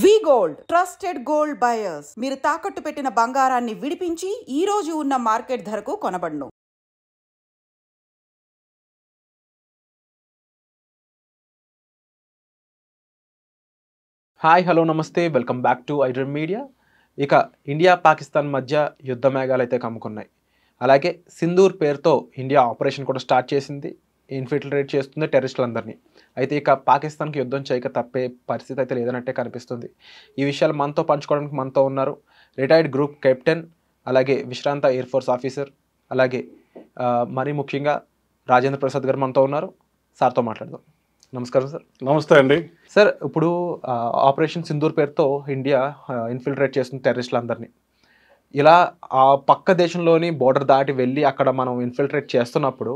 వి gold trusted gold buyers. మీరు తాకట్టు పెట్టిన బంగారాన్ని విడిపించి ఈ రోజు ఉన్న మార్కెట్ ధరకు కొనబడును. హాయ్ హలో నమస్తే, welcome back to iDream media. ఇక ఇండియా పాకిస్తాన్ మధ్య యుద్ధ మేఘాలు అయితే కమ్ముకున్నాయి. అలాగే సింధూర్ పేరుతో ఇండియా ఆపరేషన్ కూడా స్టార్ట్ చేసింది, ఇన్ఫిల్ట్రేట్ చేస్తుంది టెర్రరిస్టులందరినీ. అయితే ఇక పాకిస్తాన్కి యుద్ధం చేయక తప్పే పరిస్థితి అయితే లేదన్నట్టే కనిపిస్తుంది. ఈ విషయాలు మనతో పంచుకోవడానికి మనతో ఉన్నారు రిటైర్డ్ గ్రూప్ కెప్టెన్, అలాగే విశ్రాంత ఎయిర్ ఫోర్స్ ఆఫీసర్, అలాగే మరీ ముఖ్యంగా రాజేంద్ర ప్రసాద్ గారు మనతో ఉన్నారు. సార్తో మాట్లాడదాం. నమస్కారం సార్. నమస్తే అండి సార్. ఇప్పుడు ఆపరేషన్ సింధూర్ పేరుతో ఇండియా ఇన్ఫిల్ట్రేట్ చేస్తుంది టెర్రరిస్టులందరినీ. ఇలా ఆ పక్క దేశంలోని బోర్డర్ దాటి వెళ్ళి అక్కడ మనం ఇన్ఫిల్ట్రేట్ చేస్తున్నప్పుడు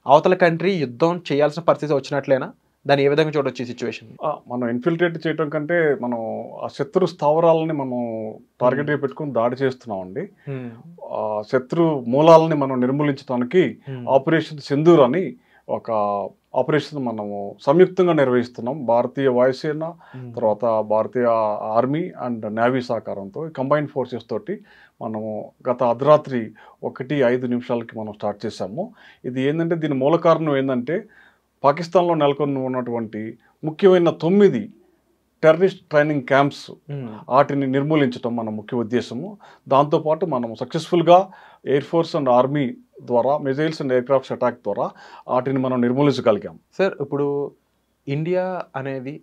అవతల కంట్రీ యుద్ధం చేయాల్సిన పరిస్థితి వచ్చినట్లేనా? దాన్ని ఏ విధంగా చూడొచ్చు ఈ సిచ్యువేషన్? మనం ఇన్ఫిల్ట్రేట్ చేయడం కంటే మనం ఆ శత్రు స్థావరాలని మనం టార్గెట్గా పెట్టుకుని దాడి చేస్తున్నామండి. ఆ శత్రు మూలాలని మనం నిర్మూలించడానికి ఆపరేషన్ సింధూర్ అని ఒక ఆపరేషన్ మనము సంయుక్తంగా నిర్వహిస్తున్నాం. భారతీయ వాయుసేన, తర్వాత భారతీయ ఆర్మీ అండ్ నేవీ సహకారంతో కంబైన్డ్ ఫోర్సెస్ తోటి మనము గత అర్ధరాత్రి 1:05 మనం స్టార్ట్ చేశాము. ఇది ఏంటంటే దీని మూల కారణం ఏంటంటే పాకిస్తాన్లో నెలకొని ఉన్నటువంటి ముఖ్యమైన 9 టెర్రరిస్ట్ ట్రైనింగ్ క్యాంప్స్, వాటిని నిర్మూలించడం మన ముఖ్య ఉద్దేశము. దాంతోపాటు మనం సక్సెస్ఫుల్గా ఎయిర్ ఫోర్స్ అండ్ ఆర్మీ ద్వారా మిజైల్స్ అండ్ ఎయిర్క్రాఫ్ట్స్ అటాక్ ద్వారా వాటిని మనం నిర్మూలించగలిగాం. సార్, ఇప్పుడు ఇండియా అనేది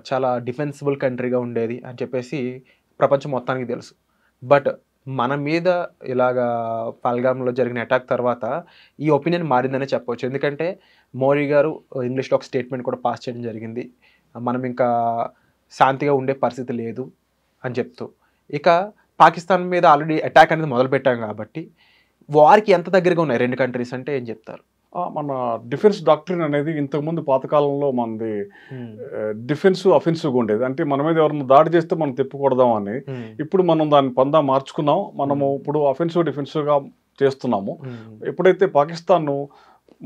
చాలా డిఫెన్సిబుల్ కంట్రీగా ఉండేది అని చెప్పేసి ప్రపంచం మొత్తానికి తెలుసు. బట్ మన మీద ఇలాగా పహల్గామ్లో జరిగిన అటాక్ తర్వాత ఈ ఒపీనియన్ మారిందనే చెప్పవచ్చు. ఎందుకంటే మోడీ గారు ఇంగ్లీష్లో ఒక స్టేట్మెంట్ కూడా పాస్ చేయడం జరిగింది, మనం ఇంకా శాంతిగా ఉండే పరిస్థితి లేదు అని చెప్తూ. ఇక పాకిస్తాన్ మీద ఆల్రెడీ అటాక్ అనేది మొదలుపెట్టాం కాబట్టి వారికి ఎంత దగ్గరగా ఉన్నాయి రెండు కంట్రీస్ అంటే ఏం చెప్తారు? మన డిఫెన్స్ డాక్ట్రిన్ అనేది ఇంతకుముందు పాతకాలంలో మనది డిఫెన్సివ్ అఫెన్సివ్గా ఉండేది. అంటే మన మీద ఎవరైనా దాడి చేస్తే మనం తిప్పకూడదాం అని. ఇప్పుడు మనం దాన్ని పందా మార్చుకున్నాం. మనము ఇప్పుడు అఫెన్సివ్ డిఫెన్సివ్గా చేస్తున్నాము. ఎప్పుడైతే పాకిస్తాన్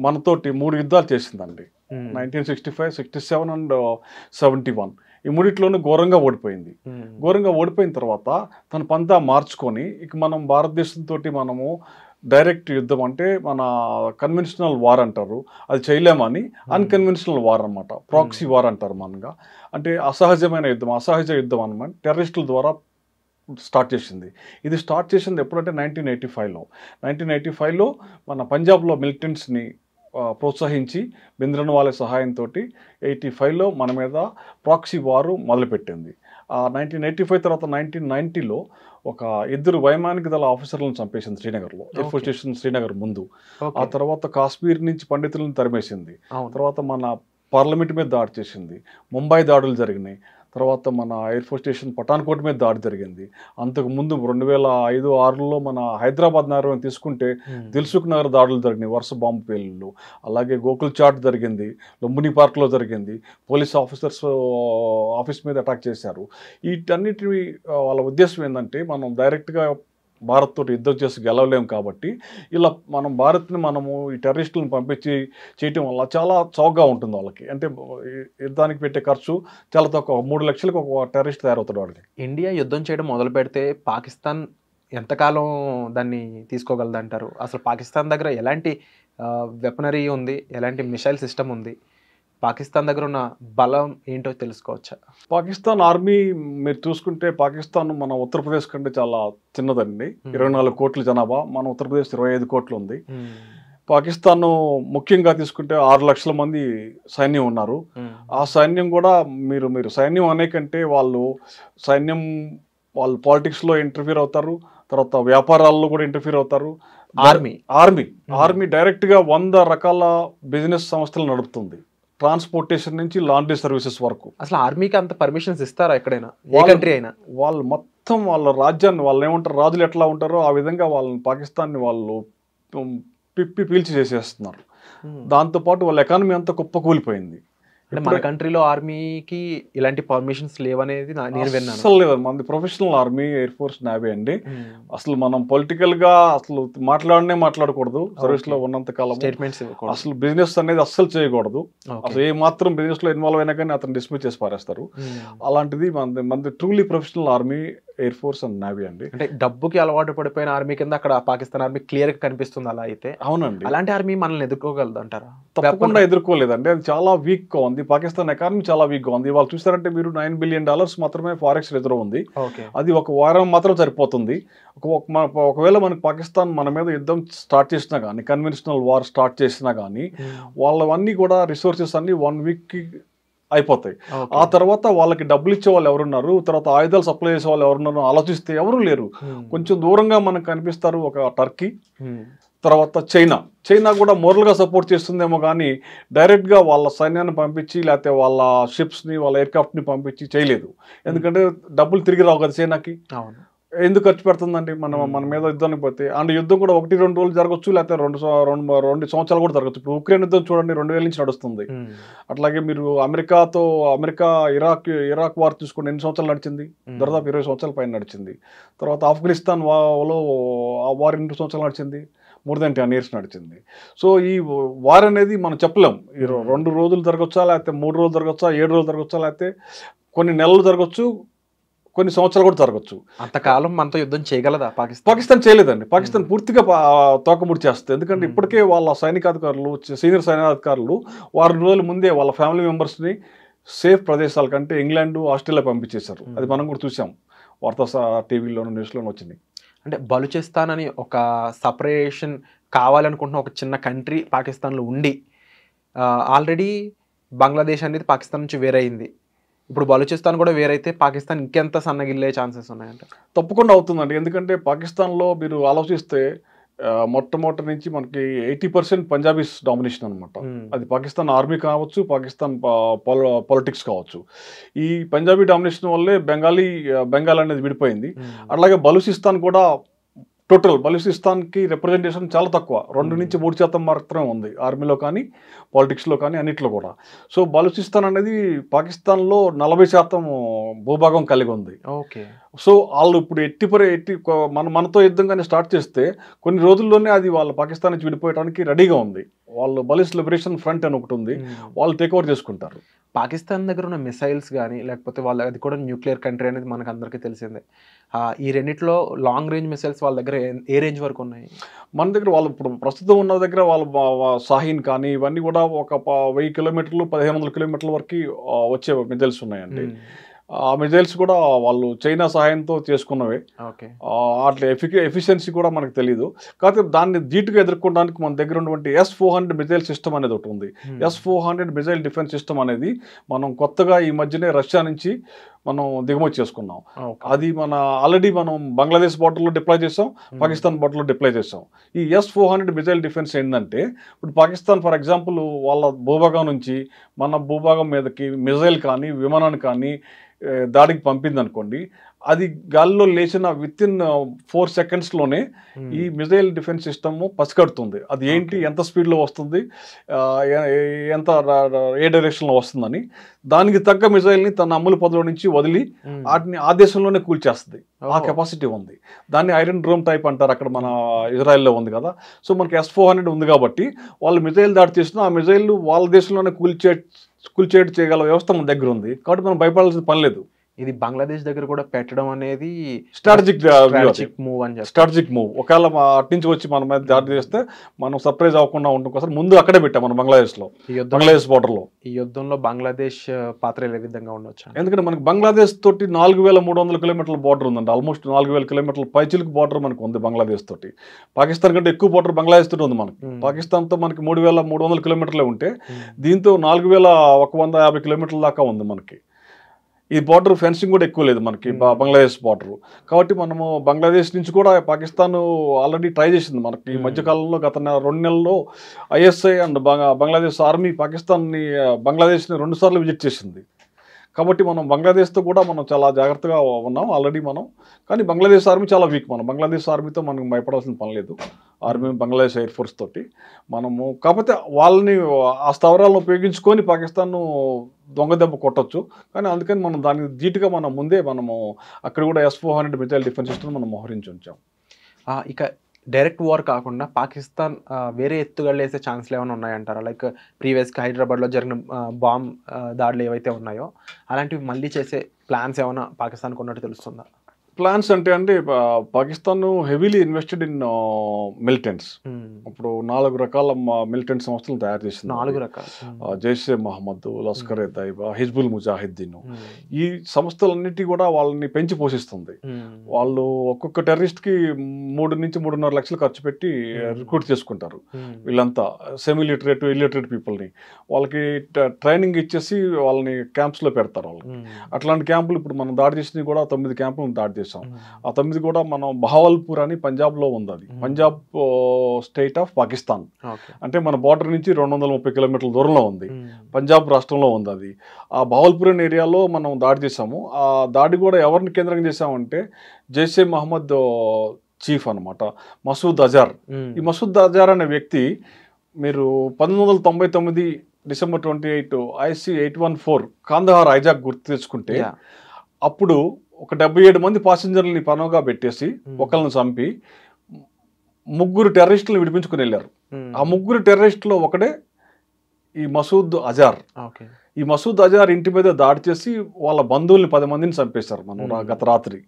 మనతోటి 3 యుద్ధాలు చేసిందండి, 1965, 67 అండ్ 71. ఈ మూడిట్లోనూ ఘోరంగా ఓడిపోయింది. ఘోరంగా ఓడిపోయిన తర్వాత తన పంతా మార్చుకొని ఇక మనం భారతదేశంతో మనము డైరెక్ట్ యుద్ధం అంటే మన కన్వెన్షనల్ వార్ అంటారు, అది చేయలేమని అన్కన్వెన్షనల్ వార్ అనమాట, ప్రాక్సీ వార్ అంటారు మనగా. అంటే అసహజమైన యుద్ధం, అసహజ యుద్ధం అనమాట, టెర్రరిస్టుల ద్వారా స్టార్ట్ చేసింది. ఇది స్టార్ట్ చేసింది ఎప్పుడంటే 1985లో. 1985లో మన పంజాబ్లో మిలిటెంట్స్ని ప్రోత్సహించి బింద్రన్వాలే సహాయంతో 85లో మన మీద ప్రాక్సీ వారు మొదలుపెట్టింది. 1985 తర్వాత 1990లో ఒక 2 వైమానిక దళ ఆఫీసర్లను చంపేసింది శ్రీనగర్లో, ఎయిర్ ఫోర్స్ స్టేషన్ శ్రీనగర్ ముందు. ఆ తర్వాత కాశ్మీర్ నుంచి పండితులను తరిమేసింది. తర్వాత మన పార్లమెంట్ మీద దాడి చేసింది, ముంబై దాడులు జరిగినాయి. తర్వాత మన ఎయిర్ ఫోర్స్ స్టేషన్ పఠాన్కోట్ మీద దాడి జరిగింది. అంతకుముందు 2005-06లో మన హైదరాబాద్ నగరం తీసుకుంటే దిల్సుఖ్ నగర్ దాడులు జరిగినాయి, వరుస బాంబు పేలుళ్ళు. అలాగే గోకుల్ చాట్ జరిగింది, లుంబిని పార్క్లో జరిగింది, పోలీస్ ఆఫీసర్స్ ఆఫీస్ మీద అటాక్ చేశారు. వీటన్నిటి వాళ్ళ ఉద్దేశం ఏంటంటే మనం డైరెక్ట్గా భారత్ తోటి యుద్ధం చేసి గెలవలేము కాబట్టి ఇలా మనం భారత్ని మనము ఈ టెర్రరిస్టులను పంపించి చేయటం వల్ల చాలా చౌకగా ఉంటుంది వాళ్ళకి. అంటే యుద్ధానికి పెట్టే ఖర్చు చాలా తక్కువ, 3 లక్షలకు ఒక టెర్రరిస్ట్ తయారవుతాడు వాడికి. ఇండియా యుద్ధం చేయడం మొదలు పెడితే పాకిస్తాన్ ఎంతకాలం దాన్ని తీసుకోగలదంటారు? అసలు పాకిస్తాన్ దగ్గర ఎలాంటి వెపనరీ ఉంది, ఎలాంటి మిసైల్ సిస్టమ్ ఉంది, పాకిస్తాన్ దగ్గర ఉన్న బలం ఏంటో తెలుసుకోవచ్చా? పాకిస్తాన్ ఆర్మీ మీరు చూసుకుంటే పాకిస్తాన్ మన ఉత్తరప్రదేశ్ కంటే చాలా చిన్నదండి. 24 కోట్ల జనాభా, మన ఉత్తరప్రదేశ్ 25 కోట్లు ఉంది. పాకిస్తాన్ ముఖ్యంగా తీసుకుంటే 6 లక్షల మంది సైన్యం ఉన్నారు. ఆ సైన్యం కూడా మీరు సైన్యం అనే కంటే వాళ్ళు పాలిటిక్స్లో ఇంటర్ఫీర్ అవుతారు, తర్వాత వ్యాపారాల్లో కూడా ఇంటర్ఫీర్ అవుతారు. ఆర్మీ డైరెక్ట్గా 100 రకాల బిజినెస్ సంస్థలు నడుపుతుంది, ట్రాన్స్పోర్టేషన్ నుంచి లాండ్రీ సర్వీసెస్ వరకు. అసలు ఆర్మీకి అంత పర్మిషన్స్ ఇస్తారా ఎక్కడైనా, ఏ కంట్రీ అయినా? వాళ్ళు మొత్తం వాళ్ళ రాజ్యాన్ని, వాళ్ళు ఏమంటారు, రాజులు ఎట్లా ఉంటారో ఆ విధంగా వాళ్ళని పాకిస్తాన్ని వాళ్ళు పీల్చి చేసేస్తున్నారు. దాంతోపాటు వాళ్ళ ఎకానమీ అంతా కుప్పకూలిపోయింది. అంటే మన కంట్రీలో ఆర్మీకి ఇలాంటి పర్మిషన్స్ లేవనేది నేను విన్నాను. అసలు లేదు, మనది professional army, air force, navy అండి. అసలు మనం పొలిటికల్ గా అసలు మాట్లాడకూడదు సర్వీస్ లో ఉన్నంత కాలం. స్టేట్మెంట్స్ అసలు బిజినెస్ అనేది అస్సలు చేయకూడదు. అసలు ఏ మాత్రం బిజినెస్ లో ఇన్వాల్వ్ అయినా కానీ అతను డిస్మిస్ చేసి పారేస్తారు. అలాంటిది మనది truly professional army, air force and navy అండి. అంటే డబ్బుకి అలవాటు పడిపోయిన ఆర్మీ కింద అక్కడ పాకిస్తాన్ ఆర్మీ క్లియర్ గా కనిపిస్తుంది. అలా అయితే అవునండి, అలాంటి ఆర్మీ మనల్ని ఎదుర్కోగలదు అంటారా? తప్పకుండా ఎదుర్కోలేదండి. అది చాలా వీక్ గా ఉంది. పాకిస్తాన్ ఎకానమీ చాలా వీక్ గా ఉంది. వాళ్ళు చూసారంటే మీరు $9 బిలియన్ మాత్రమే ఫారెక్స్ రిజర్వ్ ఉంది. అది ఒక వారం మాత్రం సరిపోతుంది. ఒకవేళ మనకి పాకిస్తాన్ మన మీద యుద్ధం స్టార్ట్ చేసినా కానీ, కన్వెన్షనల్ వార్ స్టార్ట్ చేసినా కానీ, వాళ్ళవన్నీ కూడా రిసోర్సెస్ అన్ని 1 వీక్ కి అయిపోతాయి. ఆ తర్వాత వాళ్ళకి డబ్బులు ఇచ్చే వాళ్ళు ఎవరున్నారు, తర్వాత ఆయుధాలు సప్లై చేసే వాళ్ళు ఎవరున్నారు ఆలోచిస్తే ఎవరు లేరు. కొంచెం దూరంగా మనకు కనిపిస్తారు ఒక టర్కీ, తర్వాత చైనా కూడా మోరల్గా సపోర్ట్ చేస్తుందేమో కానీ డైరెక్ట్గా వాళ్ళ సైన్యాన్ని పంపించి లేకపోతే వాళ్ళ షిప్స్ని, వాళ్ళ ఎయిర్క్రాఫ్ట్ని పంపించి చేయలేదు. ఎందుకంటే డబ్బులు తిరిగి రావు కదా చైనాకి. ఎందుకు ఖర్చు పెడుతుందండి మన మీద యుద్ధానికి పోతే? అండ్ యుద్ధం కూడా 1-2 రోజులు జరగచ్చు, లేకపోతే 2 సంవత్సరాలు కూడా జరగచ్చు. ఇప్పుడు ఉక్రెయిన్ యుద్ధం చూడండి, 2000 నుంచి నడుస్తుంది. అట్లాగే మీరు అమెరికా ఇరాక్ వార్ చూసుకోండి, ఎన్ని సంవత్సరాలు నడిచింది? దాదాపు 20 సంవత్సరాల పైన నడిచింది. తర్వాత ఆఫ్ఘనిస్తాన్ లో ఆ వార్ 2 సంవత్సరాలు నడిచింది, మోర్ దెన్ 10 years నడిచింది. సో ఈ వార్ అనేది మనం చెప్పలేం. 2 రోజులు జరగచ్చా, లేకపోతే 3 రోజులు జరగచ్చా, 7 రోజులు జరగచ్చా, లేకపోతే కొన్ని నెలలు జరగచ్చు, కొన్ని సంవత్సరాలు కూడా జరగచ్చు. అంతకాలం మనతో యుద్ధం చేయగలదా పాకిస్తాన్? చేయలేదండి. పాకిస్తాన్ పూర్తిగా తోకముడి చేస్తుంది. ఎందుకంటే ఇప్పటికే వాళ్ళ సైనికాధికారులు, సీనియర్ సైనికాధికారులు వారం రోజుల ముందే వాళ్ళ ఫ్యామిలీ మెంబర్స్ని సేఫ్ ప్రదేశాల కంటే ఇంగ్లాండ్, ఆస్ట్రేలియా పంపించేశారు. అది మనం కూడా చూసాం, వార్తా టీవీలోనూ న్యూస్లోనూ వచ్చింది. అంటే బలూచిస్తాన్ అని ఒక సపరేషన్ కావాలనుకుంటున్న ఒక చిన్న కంట్రీ పాకిస్తాన్లో ఉండి, ఆల్రెడీ బంగ్లాదేశ్ అనేది పాకిస్తాన్ నుంచి వేరైంది. ఇప్పుడు బలూచిస్తాన్ కూడా వేరైతే పాకిస్తాన్ ఇంకెంత సన్నగిల్లే ఛాన్సెస్ ఉన్నాయంట? తప్పకుండా అవుతుందండి. ఎందుకంటే పాకిస్తాన్లో మీరు ఆలోచిస్తే మొట్టమొదటి నుంచి మనకి 80% పంజాబీస్ డామినేషన్ అనమాట. అది పాకిస్తాన్ ఆర్మీ కావచ్చు, పాకిస్తాన్ పాలిటిక్స్ కావచ్చు. ఈ పంజాబీ డామినేషన్ వల్లే బెంగాల్ అనేది విడిపోయింది. అట్లాగే బలూచిస్తాన్ కూడా టోటల్ బలూచిస్తాన్కి రిప్రజెంటేషన్ చాలా తక్కువ, 2-3% మాత్రమే ఉంది ఆర్మీలో కానీ, పాలిటిక్స్లో కానీ, అన్నిట్లో కూడా. సో బలూచిస్తాన్ అనేది పాకిస్తాన్లో 40% భూభాగం కలిగి ఉంది. ఓకే. సో వాళ్ళు ఇప్పుడు మనతో యుద్ధం కానీ స్టార్ట్ చేస్తే కొన్ని రోజుల్లోనే అది వాళ్ళ పాకిస్తాన్ నుంచి విడిపోయడానికి రెడీగా ఉంది. వాళ్ళు బలూచ్ లిబరేషన్ ఫ్రంట్ అని ఒకటి ఉంది, వాళ్ళు టేక్ ఓవర్ చేసుకుంటారు. పాకిస్తాన్ దగ్గర ఉన్న మిసైల్స్ కానీ, లేకపోతే అది కూడా న్యూక్లియర్ కంట్రీ అనేది మనకు అందరికీ తెలిసిందే. ఈ రెండిట్లో లాంగ్ రేంజ్ మిసైల్స్ వాళ్ళ దగ్గర ఏ రేంజ్ వరకు ఉన్నాయి? మన దగ్గర వాళ్ళు ఇప్పుడు ప్రస్తుతం ఉన్న దగ్గర వాళ్ళు షాహీన్ కానీ ఇవన్నీ కూడా ఒక 1000 కిలోమీటర్లు 1500 కిలోమీటర్ల వరకు వచ్చే మిసైల్స్ ఉన్నాయండి. ఆ మిజైల్స్ కూడా వాళ్ళు చైనా సహాయంతో చేసుకున్నవే. అట్లా ఎఫిషియన్సీ కూడా మనకు తెలియదు. కాకపోతే దాన్ని ధీటుగా ఎదుర్కోవడానికి మన దగ్గర ఉన్నటువంటి S-400 మిజైల్ సిస్టమ్ అనేది ఒకటి ఉంది. S-400 మిజైల్ డిఫెన్స్ సిస్టమ్ అనేది మనం కొత్తగా ఈ మధ్యనే రష్యా నుంచి మనం దిగుమతి చేసుకున్నాం. అది ఆల్రెడీ మనం బంగ్లాదేశ్ బార్డర్లో డిప్లాయ్ చేసాం, పాకిస్తాన్ బార్డర్లో డిప్లాయ్ చేసాం. ఈ S-400 మిజైల్ డిఫెన్స్ ఏంటంటే, ఇప్పుడు పాకిస్తాన్ ఫర్ ఎగ్జాంపుల్ వాళ్ళ భూభాగం నుంచి మన భూభాగం మీదకి మిజైల్ కానీ విమానాన్ని కానీ దాడికి పంపింది అనుకోండి, అది గాల్లో లేచిన విత్-ఇన్ 4 secondsలోనే ఈ మిజైల్ డిఫెన్స్ సిస్టమ్ పసిగడుతుంది. అది ఏంటి, ఎంత స్పీడ్లో వస్తుంది, ఎంత ఏ డైరెక్షన్లో వస్తుందని. దానికి తగ్గ మిజైల్ని తన అమ్ముల పదలో నుంచి వదిలి వాటిని ఆ దేశంలోనే కూల్చేస్తుంది. ఆ కెపాసిటీ ఉంది. దాన్ని ఐరన్ డ్రోమ్ టైప్ అంటారు, అక్కడ మన ఇజ్రాయెల్లో ఉంది కదా. సో మనకి S-400 ఉంది కాబట్టి వాళ్ళు మిజైల్ దాడి చేసినా ఆ మిజైల్ వాళ్ళ దేశంలోనే కూల్చేట్ చేయగల వ్యవస్థ మన దగ్గర ఉంది కాబట్టి మనం భయపడాల్సిన పని లేదు. ఇది బంగ్లాదేశ్ దగ్గర కూడా పెట్టడం అనేది స్ట్రాటజిక్ మూవ్. ఒకవేళ అటు నుంచి వచ్చి మన మీద దాడి చేస్తే మనం సర్ప్రైజ్ అవ్వకుండా ఉండడం కోసం ముందు అక్కడే పెట్టాం మనం బంగ్లాదేశ్ బార్డర్ లో. ఈ యుద్ధంలో బంగ్లాదేశ్ పాత్ర ఏ విధంగా ఉండొచ్చు? ఎందుకంటే మనకి బంగ్లాదేశ్ తోటి 4300 కిలోమీటర్ల బార్డర్ ఉందండి. ఆల్మోస్ట్ 4000 కిలోమీటర్ల పైచిలకు బార్డర్ మనకు ఉంది బంగ్లాదేశ్ తోటి. పాకిస్తాన్ కంటే ఎక్కువ బార్డర్ బంగ్లాదేశ్ తోటి ఉంది మనకి. పాకిస్తాన్ తో మనకి 3300 కిలోమీటర్లే ఉంటే దీంతో 4150 కిలోమీటర్ల దాకా ఉంది మనకి. ఈ బార్డర్ ఫెన్సింగ్ కూడా ఎక్కువ లేదు మనకి బంగ్లాదేశ్ బార్డర్. కాబట్టి మనము బంగ్లాదేశ్ నుంచి కూడా పాకిస్తాన్ ఆల్రెడీ ట్రై చేసింది మనకి ఈ మధ్యకాలంలో. గత 2 నెలల్లో ISI అండ్ బంగ్లాదేశ్ ఆర్మీ బంగ్లాదేశ్ని 2 సార్లు విజిట్ చేసింది. కాబట్టి మనం బంగ్లాదేశ్తో కూడా మనం చాలా జాగ్రత్తగా ఉన్నాం ఆల్రెడీ మనం. కానీ బంగ్లాదేశ్ ఆర్మీ చాలా వీక్. మనం బంగ్లాదేశ్ ఆర్మీతో మనం భయపడాల్సిన పని లేదు. ఆర్మీ బంగ్లాదేశ్ ఎయిర్ ఫోర్స్ తోటి మనము, కాకపోతే వాళ్ళని ఆ స్థావరాలను ఉపయోగించుకొని పాకిస్తాన్ను దొంగ దెబ్బ కొట్టచ్చు. కానీ అందుకని మనం దానికి ధీటుగా మనం ముందే మనము అక్కడ కూడా S-400 మిసైల్ డిఫెన్స్ సిస్టమ్ మనం మోహరించి ఉంచాం. ఇక డైరెక్ట్ వార్ కాకుండా పాకిస్తాన్ వేరే ఎత్తుగడలు వేసే ఛాన్స్లు ఏమైనా ఉన్నాయంటారా? లైక్ ప్రీవియస్గా హైదరాబాద్లో జరిగిన బాంబ్ దాడులు ఏవైతే ఉన్నాయో అలాంటివి మళ్ళీ చేసే ప్లాన్స్ ఏమైనా పాకిస్తాన్కి ఉన్నట్టు తెలుస్తుందా? ప్లాన్స్ అంటే Pakistan heavily invested in militants. ఇప్పుడు 4 రకాల మిలిటెంట్ సంస్థలను తయారు చేసింది. 4 రకాలు జైషే మహమ్మద్, లష్కర్ ఎ తైబా, హిజ్బుల్ ముజాహిద్దీన్. ఈ సంస్థలన్నిటి కూడా వాళ్ళని పెంచి పోషిస్తుంది. వాళ్ళు ఒక్కొక్క టెర్రరిస్ట్కి 3 నుంచి 3.5 లక్షలు ఖర్చు పెట్టి రిక్రూట్ చేసుకుంటారు. వీళ్ళంతా సెమీ లిటరేట్ ఇల్లిటరేట్ పీపుల్ని వాళ్ళకి ట్రైనింగ్ ఇచ్చేసి వాళ్ళని క్యాంప్స్లో పెడతారు. వాళ్ళు అట్లాంటి క్యాంపులు ఇప్పుడు మనం దాడి చేసినవి కూడా 9 క్యాంపులను దాడి చేసాం. ఆ 9 కూడా మనం బహావల్పూర్ అని పంజాబ్లో ఉంది. అది పంజాబ్ స్టేట్ ఆఫ్ పాకిస్తాన్. అంటే మన బార్డర్ నుంచి 230 కిలోమీటర్ల దూరంలో ఉంది. పంజాబ్ రాష్ట్రంలో ఉంది అది. ఆ బహావల్పూర్ అనే ఏరియాలో మనం దాడి చేసాము. ఆ దాడి కూడా ఎవరిని కేంద్రంగా చేసామంటే జైషే మహమ్మద్ చీఫ్ అనమాట, మసూద్ అజార్. ఈ మసూద్ అజార్ అనే వ్యక్తి మీరు 1999 డిసెంబర్ 28 IC 814 కాందహార్ హైజాక్ గుర్తు తెచ్చుకుంటే అప్పుడు ఒక 77 మంది పాసెంజర్లని పనోగా పెట్టేసి ఒకళ్ళని చంపి 3 టెర్రరిస్టులను విడిపించుకుని వెళ్ళారు. ఆ 3 టెర్రరిస్టులో ఒకడే ఈ మసూద్ అజార్. ఈ మసూద్ అజార్ ఇంటి మీద దాడి చేసి వాళ్ళ బంధువుల్ని 10 మందిని చంపేశారు మనం గత రాత్రి.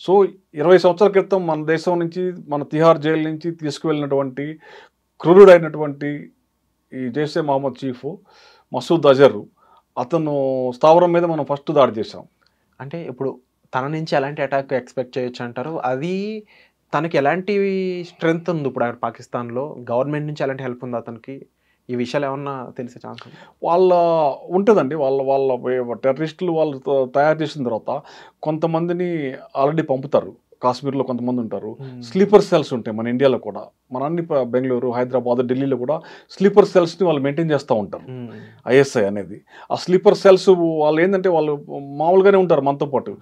సో 20 సంవత్సరాల క్రితం మన దేశం నుంచి, మన తిహార్ జైలు నుంచి తీసుకువెళ్ళినటువంటి క్రూరుడైనటువంటి ఈ జైషే మహమ్మద్ చీఫ్ మసూద్ అజర్, అతను స్థావరం మీద మనం ఫస్ట్ దాడి చేసాం. అంటే ఇప్పుడు తన నుంచి ఎలాంటి అటాక్ ఎక్స్పెక్ట్ చేయొచ్చు అంటారు? అది తనకి ఎలాంటి స్ట్రెంగ్త్ ఉంది ఇప్పుడు పాకిస్తాన్లో? గవర్నమెంట్ నుంచి ఎలాంటి హెల్ప్ ఉంది అతనికి? ఈ విషయాలు ఏమన్నా తెలిసే ఛాన్స్ ఉంది? ఉంటుందండి. వాళ్ళ టెర్రరిస్టులు వాళ్ళు తయారు చేసిన తర్వాత కొంతమందిని ఆల్రెడీ పంపుతారు. కాశ్మీర్లో కొంతమంది ఉంటారు. స్లీపర్ సెల్స్ ఉంటాయి మన ఇండియాలో కూడా. మన అన్ని బెంగళూరు, హైదరాబాద్, ఢిల్లీలో కూడా స్లీపర్ సెల్స్ని వాళ్ళు మెయింటైన్ చేస్తూ ఉంటారు. ISI అనేది ఆ స్లీపర్ సెల్స్ వాళ్ళు ఏంటంటే వాళ్ళు మామూలుగానే ఉంటారు మనతో పాటు.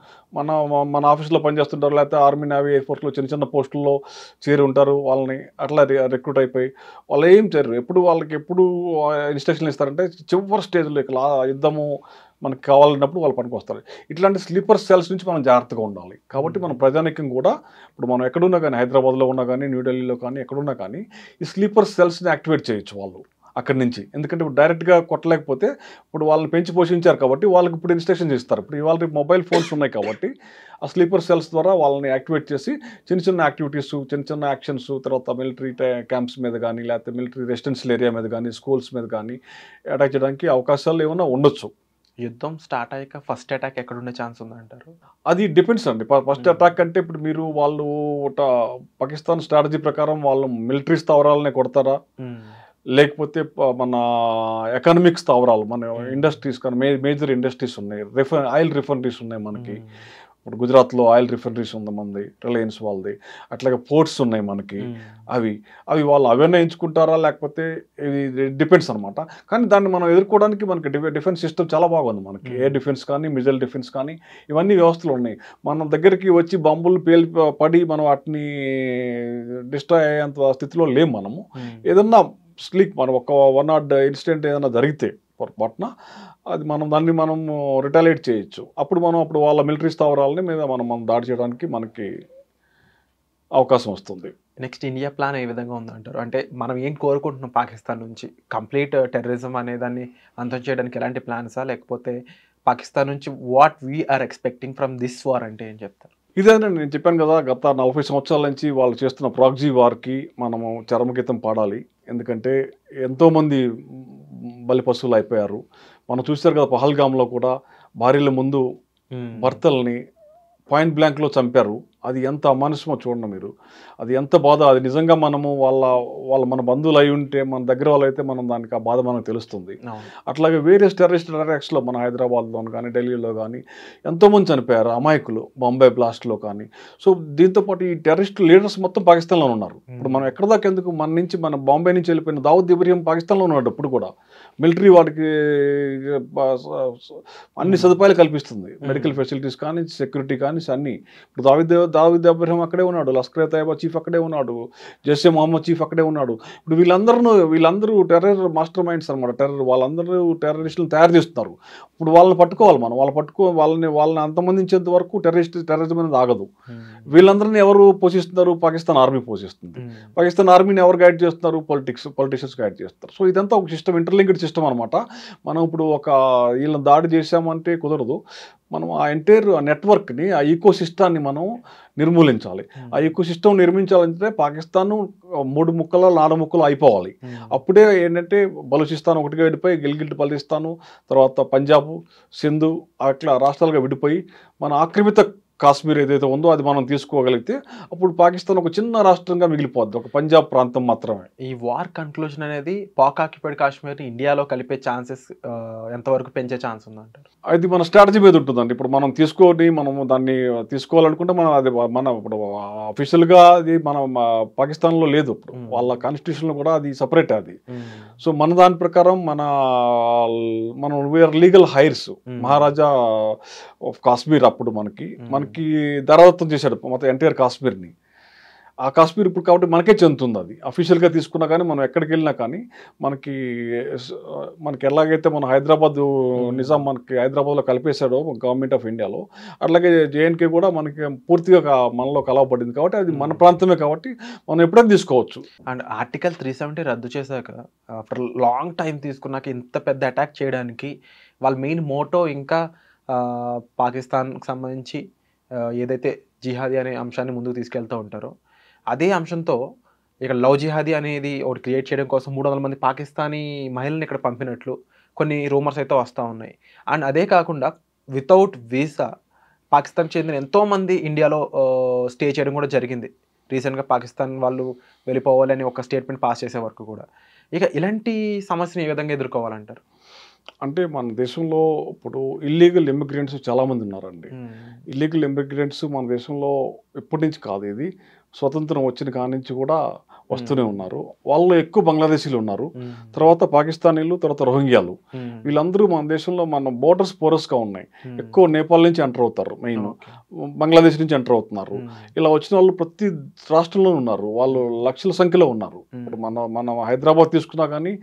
మన ఆఫీస్లో పనిచేస్తుంటారు, లేకపోతే ఆర్మీ, నేవీ, ఎయిర్ ఫోర్స్లో చిన్న చిన్న పోస్టుల్లో చేరి ఉంటారు. వాళ్ళని అట్లా రిక్రూట్ అయిపోయి వాళ్ళు ఏం చేయరు. వాళ్ళకి ఎప్పుడు ఇన్స్ట్రక్షన్లు ఇస్తారంటే చివరి స్టేజ్లో ఇక్కడ యుద్ధము మనకు కావాలన్నప్పుడు వాళ్ళు పనికి వస్తారు. ఇట్లాంటి స్లీపర్ సెల్స్ నుంచి మనం జాగ్రత్తగా ఉండాలి. కాబట్టి మన ప్రజానికం కూడా ఇప్పుడు మనం ఎక్కడున్నా కానీ, హైదరాబాద్లో ఉన్నా కానీ, న్యూఢిల్లీలో కానీ, ఎక్కడున్నా కానీ ఈ స్లీపర్ సెల్స్ని యాక్టివేట్ చేయొచ్చు వాళ్ళు అక్కడి నుంచి. ఎందుకంటే ఇప్పుడు డైరెక్ట్గా కొట్టలేకపోతే ఇప్పుడు వాళ్ళని పెంచి పోషించారు కాబట్టి వాళ్ళకి ఇప్పుడు ఇన్స్ట్రక్షన్స్ ఇస్తారు. ఇప్పుడు ఇవాళ మొబైల్ ఫోన్స్ ఉన్నాయి కాబట్టి ఆ స్లీపర్ సెల్స్ ద్వారా వాళ్ళని యాక్టివేట్ చేసి చిన్న చిన్న యాక్టివిటీస్, చిన్న చిన్న యాక్షన్స్, తర్వాత మిలిటరీ క్యాంప్స్ మీద కానీ, లేకపోతే మిలిటరీ రెసిడెన్షియల్ ఏరియా మీద కానీ, స్కూల్స్ మీద కానీ అటాక్ చేయడానికి అవకాశాలు ఏమైనా ఉండొచ్చు. యుద్ధం స్టార్ట్ అయ్యాక ఫస్ట్ అటాక్ ఎక్కడ ఉండే ఛాన్స్ ఉందంటారు? అది డిపెండ్స్ అండి. ఫస్ట్ అటాక్ అంటే ఇప్పుడు మీరు వాళ్ళు పాకిస్తాన్ స్ట్రాటజీ ప్రకారం వాళ్ళు మిలిటరీ స్థావరాలనే కొడతారా, లేకపోతే మన ఎకనామిక్ స్థావరాలు, మన ఇండస్ట్రీస్ కానీ మేజర్ ఇండస్ట్రీస్ ఉన్నాయి, ఆయిల్ రిఫైనరీస్ ఉన్నాయి మనకి. ఇప్పుడు గుజరాత్లో ఆయిల్ రిఫైనరీస్ ఉంది మనది, రిలయన్స్ వాళ్ళది. అట్లాగే పోర్ట్స్ ఉన్నాయి మనకి. అవి వాళ్ళు అవన్నీ ఎంచుకుంటారా, లేకపోతే ఇది డిపెండ్స్ అనమాట. కానీ దాన్ని మనం ఎదుర్కోవడానికి మనకి డిఫెన్స్ సిస్టమ్ చాలా బాగుంది మనకి. ఎయిర్ డిఫెన్స్ కానీ, మిజైల్ డిఫెన్స్ కానీ, ఇవన్నీ వ్యవస్థలు ఉన్నాయి. మన దగ్గరికి వచ్చి బాంబులు పడి మనం వాటిని డిస్ట్రాయ్ అయ్యేంత స్థితిలో లేము మనము. ఏదన్నా మనం ఒక 1 ఇన్సిడెంట్ ఏదైనా జరిగితే పొరపాటున అది దాన్ని మనం రిటాలియేట్ చేయొచ్చు. అప్పుడు వాళ్ళ మిలిటరీ స్థావరాలని మీద మనం దాడి చేయడానికి మనకి అవకాశం వస్తుంది. నెక్స్ట్ ఇండియా ప్లాన్ ఏ విధంగా ఉందంటారు? అంటే మనం ఏం కోరుకుంటున్నాం పాకిస్తాన్ నుంచి? కంప్లీట్ టెర్రరిజం అనే దాన్ని అంతం చేయడానికి ఎలాంటి ప్లాన్సా, లేకపోతే పాకిస్తాన్ నుంచి what we are expecting from this war అంటే ఏం చెప్తారు? ఇదే నేను చెప్పాను కదా, గత 40 సంవత్సరాల నుంచి వాళ్ళు చేస్తున్న ప్రాక్సీ వార్కి మనము చరమగీతం పాడాలి. ఎందుకంటే ఎంతోమంది బలిపశువులు అయిపోయారు. మనం చూసారు కదా, పహల్గామ్లో కూడా భార్యల ముందు భర్తల్ని పాయింట్ బ్లాంక్లో చంపారు. అది ఎంత అమానుషమో చూడండి మీరు, అది ఎంత బాధ. అది నిజంగా మనము వాళ్ళ మన బంధువులు అయి ఉంటే, మన దగ్గర వాళ్ళు అయితే మనం దానికి ఆ బాధ మనకు తెలుస్తుంది. అట్లాగే వేరే టెర్రరిస్ట్ అటాక్స్లో మన హైదరాబాద్లో కానీ ఢిల్లీలో కానీ ఎంతోమంది చనిపోయారు అమాయకులు, బాంబే బ్లాస్ట్లో కానీ. సో దీంతోపాటు ఈ టెర్రరిస్ట్ లీడర్స్ మొత్తం పాకిస్తాన్లో ఉన్నారు. ఇప్పుడు మనం ఎక్కడ దాకా ఎందుకు, మన బాంబే నుంచి వెళ్ళిపోయిన దావుద్ ఇబ్రహీం పాకిస్తాన్లో ఉన్నాడు. ఇప్పుడు కూడా మిలిటరీ వాడికి అన్ని సదుపాయాలు కల్పిస్తుంది, మెడికల్ ఫెసిలిటీస్ కానీ సెక్యూరిటీ కానీ అన్నీ. ఇప్పుడు దావుద్ ఇబ్రహీం అక్కడే ఉన్నాడు, లష్కర్ తైబా చీఫ్ అక్కడే ఉన్నాడు, జైషే మొహమ్మద్ చీఫ్ అక్కడే ఉన్నాడు. ఇప్పుడు వీళ్ళందరూ టెర్రర్ మాస్టర్ మైండ్స్ అనమాట. వాళ్ళందరూ టెర్రరిస్టులను తయారు చేస్తున్నారు. ఇప్పుడు వాళ్ళని పట్టుకోవాలి మనం, వాళ్ళని అంతమందించేంత వరకు టెర్రరిజం అనేది ఆగదు. వీళ్ళందరినీ ఎవరు పోషిస్తున్నారు? పాకిస్తాన్ ఆర్మీ పోషిస్తుంది. పాకిస్తాన్ ఆర్మీని ఎవరు గైడ్ చేస్తున్నారు? పొలిటీషియన్స్ గైడ్ చేస్తారు. సో ఇదంతా ఒక సిస్టమ్, ఇంటర్లింక్డ్ సిస్టమ్ అనమాట. మనం ఇప్పుడు వీళ్ళని దాడి చేసామంటే కుదరదు. మనం ఆ ఎంటైర్ నెట్వర్క్ని, ఆ ఈకో సిస్టాన్ని మనం నిర్మూలించాలి. ఆ ఈకో సిస్టమ్ నిర్మించాలంటే పాకిస్తాన్ 3 ముక్కలు 4 ముక్కలు అయిపోవాలి. అప్పుడే ఏంటంటే బలూచిస్తాన్ ఒకటిగా విడిపోయి, గిల్గిట్ బల్టిస్తాను, తర్వాత పంజాబ్, సింధు అట్లా రాష్ట్రాలుగా విడిపోయి మన ఆక్రమిత కాశ్మీర్ ఏదైతే ఉందో అది మనం తీసుకోగలిగితే అప్పుడు పాకిస్తాన్ ఒక చిన్న రాష్ట్రంగా మిగిలిపోద్ది, ఒక పంజాబ్ ప్రాంతం మాత్రమే. ఈ వార్ కన్క్లూజన్ అనేది పాక్ ఆక్యుపైడ్ కాశ్మీర్ ఇండియాలో కలిపే ఛాన్సెస్ ఎంతవరకు పెంచే ఛాన్స్ ఉందంటారు? అది మన స్ట్రాటజీ మీద ఉంటుందండి. ఇప్పుడు మనం దాన్ని తీసుకోవాలనుకుంటే ఇప్పుడు అఫీషియల్గా అది పాకిస్తాన్లో లేదు. ఇప్పుడు వాళ్ళ కాన్స్టిట్యూషన్లో కూడా అది సపరేట్ అది. సో మన దాని ప్రకారం మనం we are legal heirs. Maharaja of Kashmir అప్పుడు మనకి దరదత్తం చేశాడు మొత్తం ఎంటైర్ కాశ్మీర్ని. ఆ కాశ్మీర్ ఇప్పుడు కాబట్టి మనకే చెందుతుంది. అది అఫీషియల్గా తీసుకున్నా కానీ మనం ఎక్కడికి వెళ్ళినా కానీ మనకి ఎలాగైతే మన నిజాం మనకి హైదరాబాద్లో కలిపేశాడో గవర్నమెంట్ ఆఫ్ ఇండియాలో, అట్లాగే జేఎన్కే కూడా మనకి పూర్తిగా మనలో కలవబడింది. కాబట్టి అది మన ప్రాంతమే కాబట్టి మనం ఎప్పుడైనా తీసుకోవచ్చు. అండ్ ఆర్టికల్ 370 రద్దు చేశాక ఆఫ్టర్ లాంగ్ టైం తీసుకున్నాక ఇంత పెద్ద అటాక్ చేయడానికి వాళ్ళ మెయిన్ మోటో ఇంకా పాకిస్తాన్కి సంబంధించి ఏదైతే జిహాదీ అనే అంశాన్ని ముందుకు తీసుకెళ్తూ ఉంటారో అదే అంశంతో ఇక్కడ లవ్ జిహాదీ అనేది ఒకటి క్రియేట్ చేయడం కోసం 300 మంది పాకిస్తానీ మహిళలను ఇక్కడ పంపినట్లు కొన్ని రూమర్స్ అయితే వస్తూ ఉన్నాయి. అండ్ అదే కాకుండా వితౌట్ వీసా పాకిస్తాన్కి చెందిన ఎంతోమంది ఇండియాలో స్టే చేయడం కూడా జరిగింది. రీసెంట్గా పాకిస్తాన్ వాళ్ళు వెళ్ళిపోవాలని ఒక స్టేట్మెంట్ పాస్ చేసే వరకు కూడా. ఇక ఇలాంటి సమస్యను ఏ విధంగా ఎదుర్కోవాలంటారు? అంటే మన దేశంలో ఇప్పుడు ఇల్లీగల్ ఇమిగ్రెంట్స్ చాలామంది ఉన్నారండి. ఇల్లీగల్ ఇమిగ్రెంట్స్ మన దేశంలో ఎప్పటి నుంచి కాదు, ఇది స్వతంత్రం వచ్చిన కాడి నుంచి కూడా వస్తూనే ఉన్నారు. వాళ్ళు ఎక్కువ బంగ్లాదేశీలు ఉన్నారు, తర్వాత పాకిస్తానీలు, తర్వాత రోహింగ్యాలు. వీళ్ళందరూ మన దేశంలో మన బోర్డర్స్ పోరస్గా ఉన్నాయి. ఎక్కువ నేపాల్ నుంచి ఎంటర్ అవుతారు, మెయిన్ బంగ్లాదేశ్ నుంచి ఎంటర్ అవుతున్నారు. ఇలా వచ్చిన వాళ్ళు ప్రతి రాష్ట్రంలో ఉన్నారు, వాళ్ళు లక్షల సంఖ్యలో ఉన్నారు. ఇప్పుడు మన హైదరాబాద్ తీసుకున్నా కానీ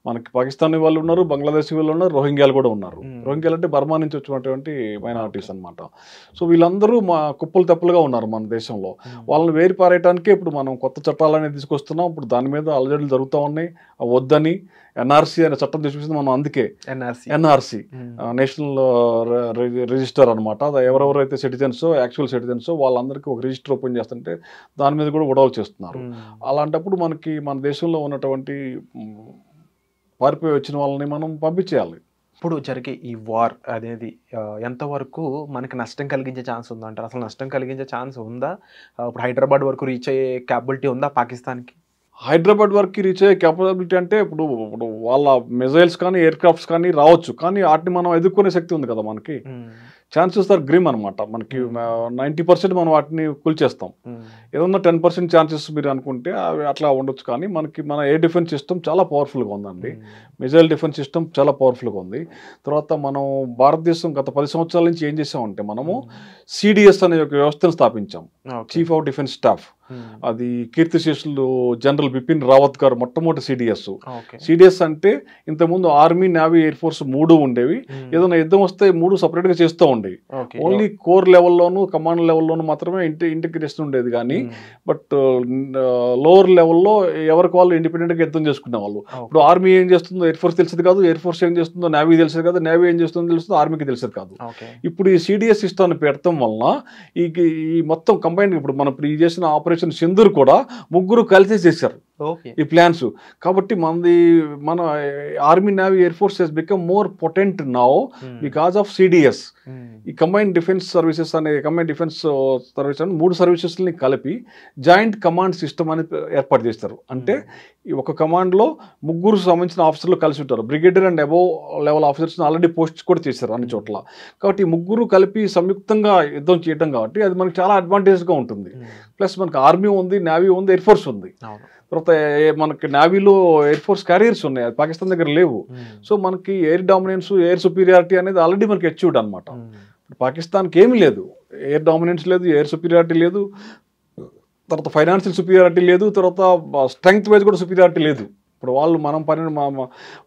మనకి పాకిస్తానీ వాళ్ళు ఉన్నారు, బంగ్లాదేశీ వాళ్ళు ఉన్నారు, రోహింగ్యాలు కూడా ఉన్నారు. రోహింగ్యాలు అంటే బర్మా నుంచి వచ్చినటువంటి మైనారిటీస్ అనమాట. సో వీళ్ళందరూ కుప్పలు తెప్పలుగా ఉన్నారు మన దేశంలో. వాళ్ళని వేరు పారేయటానికే ఇప్పుడు మనం కొత్త చట్టాలనేది తీసుకొస్తున్నాం. ఇప్పుడు దాని మీద అలజడులు జరుగుతూ ఉన్నాయి. వద్దని ఎన్ఆర్సీ అనే చట్టం తీసుకొచ్చింది మనం. అందుకే ఎన్ఆర్సీ నేషనల్ రిజిస్టర్ అనమాట. ఎవరెవరైతే సిటిజన్సో, యాక్చువల్ సిటిజన్సో వాళ్ళందరికీ ఒక రిజిస్టర్ ఓపెన్ చేస్తుంటే దాని మీద కూడా గొడవలు చేస్తున్నారు. అలాంటప్పుడు మన దేశంలో ఉన్నటువంటి పారిపోయి వచ్చిన వాళ్ళని మనం పంపించేయాలి. ఇప్పుడు జరిగే ఈ వార్ అనేది ఎంతవరకు మనకి నష్టం కలిగించే ఛాన్స్ ఉందంటారు? అసలు నష్టం కలిగించే ఛాన్స్ ఉందా? ఇప్పుడు హైదరాబాద్ వరకు రీచ్ అయ్యే క్యాపబిలిటీ ఉందా పాకిస్తాన్కి? హైదరాబాద్ వరకు రీచ్ అయ్యే క్యాపబిలిటీ అంటే ఇప్పుడు వాళ్ళ మిజైల్స్ కానీ ఎయిర్ క్రాఫ్ట్స్ కానీ రావచ్చు, కానీ వాటిని మనం ఎదుర్కొనే శక్తి ఉంది కదా మనకి. ఛాన్సెస్ ఆర్ గ్రిమ్ అనమాట. మనకి 90% మనం వాటిని కూల్చేస్తాం. ఏదన్నా 10% ఛాన్సెస్ మీరు అనుకుంటే అవి అట్లా ఉండొచ్చు. కానీ మన ఎయిర్ డిఫెన్స్ సిస్టమ్ చాలా పవర్ఫుల్గా ఉందండి. మిజైల్ డిఫెన్స్ సిస్టమ్ చాలా పవర్ఫుల్గా ఉంది. తర్వాత మనం భారతదేశం గత 10 సంవత్సరాల నుంచి ఏం చేసామంటే మనము సిడిఎస్ అనే ఒక వ్యవస్థను స్థాపించాం, చీఫ్ ఆఫ్ డిఫెన్స్ స్టాఫ్. అది కీర్తిశేషులు జనరల్ బిపిన్ రావత్ గారు మొట్టమొదటి సిడిఎస్ అంటే ఇంతకుముందు ఆర్మీ, నేవీ, ఎయిర్ ఫోర్స్ 3 ఉండేవి. ఏదైనా యుద్ధం వస్తే 3 సపరేట్గా చేస్తూ ఉండేవి. ఓన్లీ కోర్ లెవెల్లోను, కమాండ్ లెవెల్లోను మాత్రమే ఇంటిగ్రేషన్ ఉండేది. కానీ బట్ లోవర్ లెవెల్లో ఎవరికి వాళ్ళు ఇండిపెండెంట్గా యుద్ధం చేసుకునే వాళ్ళు. ఇప్పుడు ఆర్మీ ఏం చేస్తుందో ఎయిర్ ఫోర్స్ తెలిసేది కాదు, ఎయిర్ ఫోర్స్ ఏం చేస్తుందో నేవీ తెలిసేది కాదు, నేవీ ఏం చేస్తుందో తెలుస్తుందో ఆర్మీకి తెలిసేది కాదు. ఇప్పుడు ఈ సిడిఎస్ సిస్టాన్ని పెడతాం వలన ఈ మొత్తం కంబైన్ ఇప్పుడు మనం ఇప్పుడు ఈ చేసిన ఆపరేషన్ సింధూర్ కూడా 3 కలిసి చేశారు. ఓకే. ఈ ప్లాన్స్. కాబట్టి మన army, navy, air force has become more potent now because of CDS. ఈ కంబైన్డ్ డిఫెన్స్ సర్వీసెస్ అనే కంబైన్డ్ డిఫెన్స్ సర్వీస్ అని 3 సర్వీసెస్ని కలిపి జాయింట్ కమాండ్ సిస్టమ్ అని ఏర్పాటు చేస్తారు. అంటే ఈ ఒక కమాండ్లో 3 సంబంధించిన ఆఫీసర్లు కలిసి ఉంటారు. బ్రిగేడియర్ అండ్ అబోవ్ లెవెల్ ఆఫీసర్స్ని ఆల్రెడీ పోస్ట్ కూడా చేశారు అన్ని చోట్ల. కాబట్టి ఈ 3 కలిపి సంయుక్తంగా యుద్ధం చేయడం కాబట్టి అది మనకి చాలా అడ్వాంటేజ్గా ఉంటుంది. ప్లస్ మనకి ఆర్మీ ఉంది, నేవీ ఉంది, ఎయిర్ ఫోర్స్ ఉంది. తర్వాత మనకి నేవీలో ఎయిర్ ఫోర్స్ క్యారియర్స్ ఉన్నాయి, అది పాకిస్తాన్ దగ్గర లేవు. సో మనకి ఎయిర్ డామినెన్స్, ఎయిర్ సుపీరియారిటీ అనేది ఆల్రెడీ మనకి అచీవ్డ్ అనమాట. పాకిస్తాన్కి ఏమీ లేదు, ఎయిర్ డామినెన్స్ లేదు, ఎయిర్ సుపీరియారిటీ లేదు, తర్వాత ఫైనాన్షియల్ సుపీరియారిటీ లేదు, తర్వాత స్ట్రెంగ్త్ వైజ్ కూడా సుపీరియారిటీ లేదు. ఇప్పుడు వాళ్ళు మనం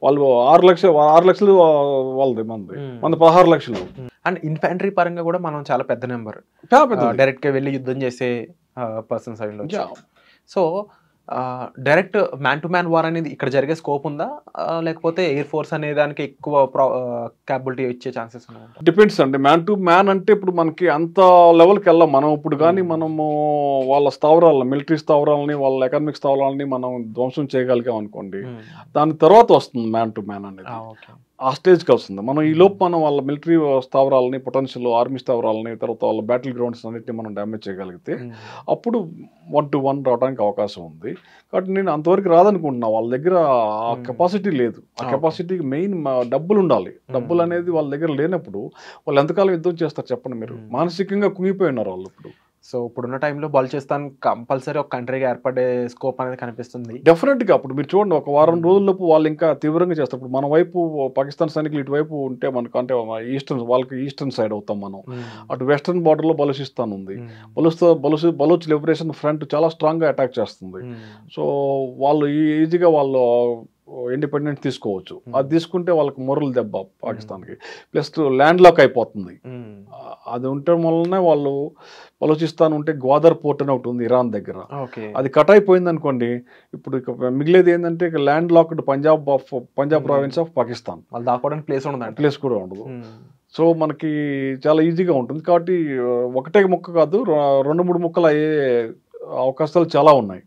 వాళ్ళు 6 లక్షలు వాళ్ళది, మన 16 లక్షలు. అండ్ ఇన్ఫాంట్రీ పరంగా కూడా మనం చాలా పెద్ద నెంబర్, డైరెక్ట్గా వెళ్ళి యుద్ధం చేసే పర్సన్స్ అవి. So direct man to man war అనేది ఇక్కడ జరిగే స్కోప్ ఉందా, లేకపోతే ఎయిర్ ఫోర్స్ అనే దానికి ఎక్కువ క్యాపబిలిటీ ఇచ్చే ఛాన్సెస్ ఉన్నాయి? డిపెండ్స్ అండి. మ్యాన్ టు మ్యాన్ అంటే ఇప్పుడు మనకి అంత లెవెల్కి వెళ్ళాం మనం ఇప్పుడు. కానీ మనము వాళ్ళ స్థావరాలను, మిలిటరీ స్థావరాలని, వాళ్ళ ఎకనామిక్ స్థావరాలని మనం ధ్వంసం చేయగలిగాం అనుకోండి, దాని తర్వాత వస్తుంది మ్యాన్ టు మ్యాన్ అనేది. ఆ స్టేజ్కి వస్తుంది. మనం ఈ లోపు మనం వాళ్ళ మిలిటరీ స్థావరాలని, పొటెన్షియల్ ఆర్మీ స్థావరాలని, తర్వాత వాళ్ళ బ్యాటిల్ గ్రౌండ్స్ అన్నిటిని మనం డ్యామేజ్ చేయగలిగితే అప్పుడు 1-to-1 రావడానికి అవకాశం ఉంది. కాబట్టి నేను అంతవరకు రాదనుకుంటున్నా. వాళ్ళ దగ్గర ఆ కెపాసిటీ లేదు. ఆ కెపాసిటీకి మెయిన్ డబ్బులు ఉండాలి. డబ్బులు అనేది వాళ్ళ దగ్గర లేనప్పుడు వాళ్ళు ఎంతకాలం యుద్ధం చేస్తారు చెప్పండి మీరు? మానసికంగా కుంగిపోయి ఉన్నారు వాళ్ళు ఇప్పుడు. సో ఇప్పుడున్న టైంలో బలూచిస్తాన్ కంపల్సరీ ఒక కంట్రీగా ఏర్పడే స్కోప్ అనేది కనిపిస్తుంది డెఫినెట్గా. అప్పుడు మీరు చూడండి, ఒక వారం రోజుల్లోపు వాళ్ళు ఇంకా తీవ్రంగా చేస్తారు. ఇప్పుడు మన వైపు పాకిస్తాన్ సైనికులు ఇటువైపు ఉంటే మనకు అంటే వాళ్ళకి ఈస్టర్న్ సైడ్ అవుతాం మనం. అటు వెస్టర్న్ బార్డర్లో బలూచిస్తాన్ ఉంది. బలూచ్ లిబరేషన్ ఫ్రంట్ చాలా స్ట్రాంగ్గా అటాక్ చేస్తుంది. సో వాళ్ళు ఈజీగా వాళ్ళు ఇండిపెండెన్స్ తీసుకోవచ్చు. అది తీసుకుంటే వాళ్ళకి మొరల్ దెబ్బ పాకిస్తాన్కి. ప్లస్ ల్యాండ్ లాక్ అయిపోతుంది. అది ఉండటం వల్లనే వాళ్ళు బలూచిస్తాన్ ఉంటే గ్వాదర్ పోర్ట్ అని ఒకటి ఉంది ఇరాన్ దగ్గర, అది కట్ అయిపోయింది అనుకోండి. ఇప్పుడు మిగిలేది ఏంటంటే land locked Punjab province of Pakistan. వాళ్ళు దాకోవడానికి ప్లేస్ కూడా ఉండదు. సో మనకి చాలా ఈజీగా ఉంటుంది. కాబట్టి ఒకటే ముక్క కాదు, 2-3 ముక్కలు అయ్యే అవకాశాలు చాలా ఉన్నాయి.